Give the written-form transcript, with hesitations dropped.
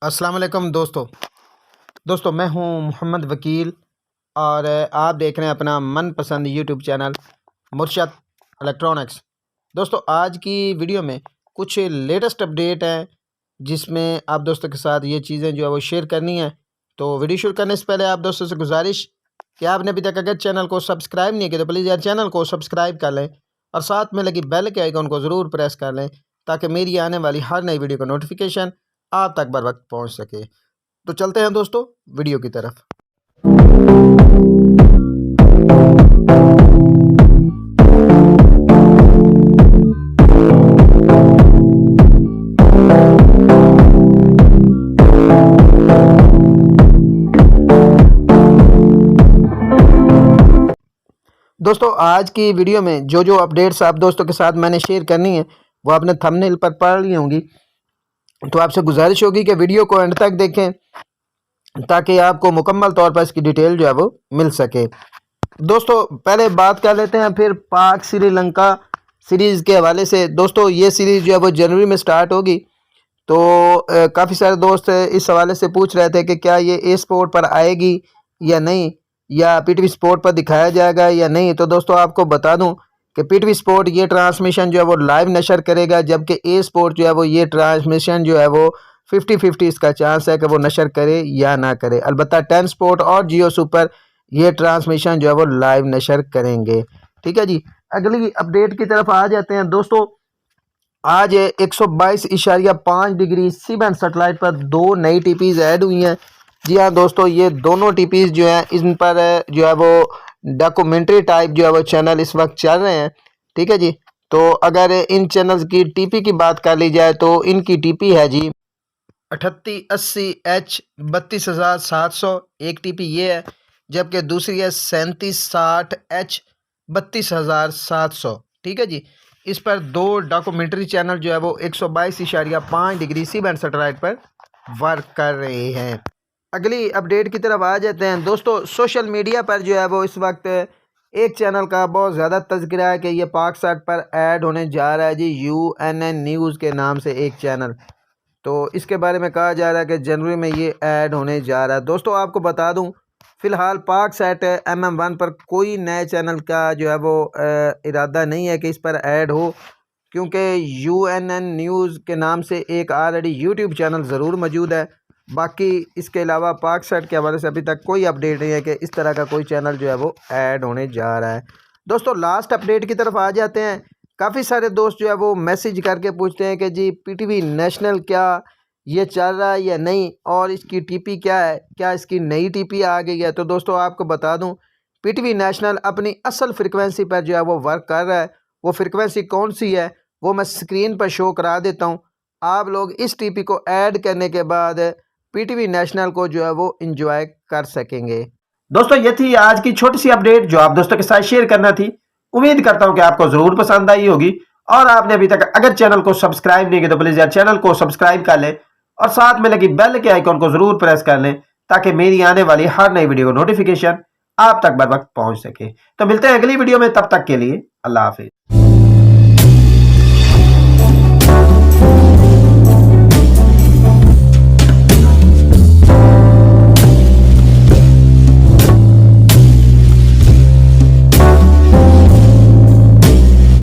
अस्सलाम वालेकुम दोस्तों मैं हूं मोहम्मद वकील और आप देख रहे हैं अपना मनपसंद यूट्यूब चैनल मुर्शद इलेक्ट्रॉनिक्स। दोस्तों आज की वीडियो में कुछ लेटेस्ट अपडेट हैं जिसमें आप दोस्तों के साथ ये चीज़ें जो है वो शेयर करनी है। तो वीडियो शुरू करने से पहले आप दोस्तों से गुजारिश कि आपने अभी तक अगर चैनल को सब्सक्राइब नहीं किया तो प्लीज़ यार चैनल को सब्सक्राइब कर लें और साथ में लगी बेल के आइकन को ज़रूर प्रेस कर लें ताकि मेरी आने वाली हर नई वीडियो का नोटिफिकेशन आप तक बर वक्त पहुँच सके। तो चलते हैं दोस्तों वीडियो की तरफ। दोस्तों आज की वीडियो में जो अपडेट्स आप दोस्तों के साथ मैंने शेयर करनी है वो आपने थंबनेल पर पढ़ ली होंगी। तो आपसे गुजारिश होगी कि वीडियो को एंड तक देखें ताकि आपको मुकम्मल तौर पर इसकी डिटेल जो है वो मिल सके। दोस्तों पहले बात कर लेते हैं फिर पाक श्रीलंका सीरीज़ के हवाले से। दोस्तों ये सीरीज़ जो है वो जनवरी में स्टार्ट होगी। तो काफ़ी सारे दोस्त इस हवाले से पूछ रहे थे कि क्या ये ए स्पोर्ट पर आएगी या नहीं, या पीटीवी स्पोर्ट पर दिखाया जाएगा या नहीं। तो दोस्तों आपको बता दूं कि पीटीवी स्पोर्ट ये ट्रांसमिशन जो है वो लाइव नशर करेगा, जबकि ए स्पोर्ट जो है वो ये ट्रांसमिशन जो है वो 50-50 इसका चांस है कि वो नशर करे या ना करे। अलबत्ता 10 स्पोर्ट और जियो सुपर ये ट्रांसमिशन जो है वो लाइव नशर करेंगे। ठीक है जी, अगली अपडेट की तरफ आ जाते हैं। दोस्तों आज 122.5 डिग्री सी बैंड सेटेलाइट पर 2 नई टीपीज ऐड हुई हैं। जी हाँ दोस्तों, ये दोनों टीपीज जो हैं इन पर जो है वो डॉक्यूमेंट्री टाइप जो है वो चैनल इस वक्त चल रहे हैं। ठीक है जी, तो अगर इन चैनल्स की टीपी की बात कर ली जाए तो इनकी टीपी है जी 3880H 32,700 एक टीपी ये है, जबकि दूसरी है 3760H 32,700। ठीक है जी, इस पर 2 डॉक्यूमेंट्री चैनल जो है वो 122.5 डिग्री सी बैंड सेटेलाइट पर वर्क कर रहे हैं। अगली अपडेट की तरफ आ जाते हैं। दोस्तों सोशल मीडिया पर जो है वो इस वक्त एक चैनल का बहुत ज़्यादा तज़किरा है कि ये पाकसाट पर ऐड होने जा रहा है जी, UNN न्यूज़ के नाम से एक चैनल। तो इसके बारे में कहा जा रहा है कि जनवरी में ये ऐड होने जा रहा है। दोस्तों आपको बता दूं फ़िलहाल पाकसैट MM1 पर कोई नए चैनल का जो है वो इरादा नहीं है कि इस पर ऐड हो, क्योंकि UNN न्यूज़ के नाम से एक ऑलरेडी यूट्यूब चैनल ज़रूर मौजूद है। बाकी इसके अलावा पाकसैट के हवाले से अभी तक कोई अपडेट नहीं है कि इस तरह का कोई चैनल जो है वो ऐड होने जा रहा है। दोस्तों लास्ट अपडेट की तरफ आ जाते हैं। काफ़ी सारे दोस्त जो है वो मैसेज करके पूछते हैं कि जी पीटीवी नेशनल क्या ये चल रहा है या नहीं, और इसकी टीपी क्या है, क्या इसकी नई टीपी आ गई है। तो दोस्तों आपको बता दूं पीटीवी नेशनल अपनी असल फ्रिक्वेंसी पर जो है वो वर्क कर रहा है। वो फ्रिक्वेंसी कौन सी है वो मैं स्क्रीन पर शो करा देता हूं। आप लोग इस टीपी को ऐड करने के बाद पीटीवी नेशनल को जो है वो इंजॉय कर सकेंगे। दोस्तों ये थी आज की छोटी सी अपडेट जो आप दोस्तों के साथ शेयर करना थी। उम्मीद करता हूं कि आपको जरूर पसंद आई होगी, और आपने अभी तक अगर चैनल को सब्सक्राइब नहीं किया तो प्लीज यार चैनल को सब्सक्राइब कर लें और साथ में लगी बेल के आइकन को जरूर प्रेस कर लें ताकि मेरी आने वाली हर नई वीडियो का नोटिफिकेशन आप तक बर वक्त पहुंच सके। तो मिलते हैं अगली वीडियो में, तब तक के लिए अल्लाह हाफिज।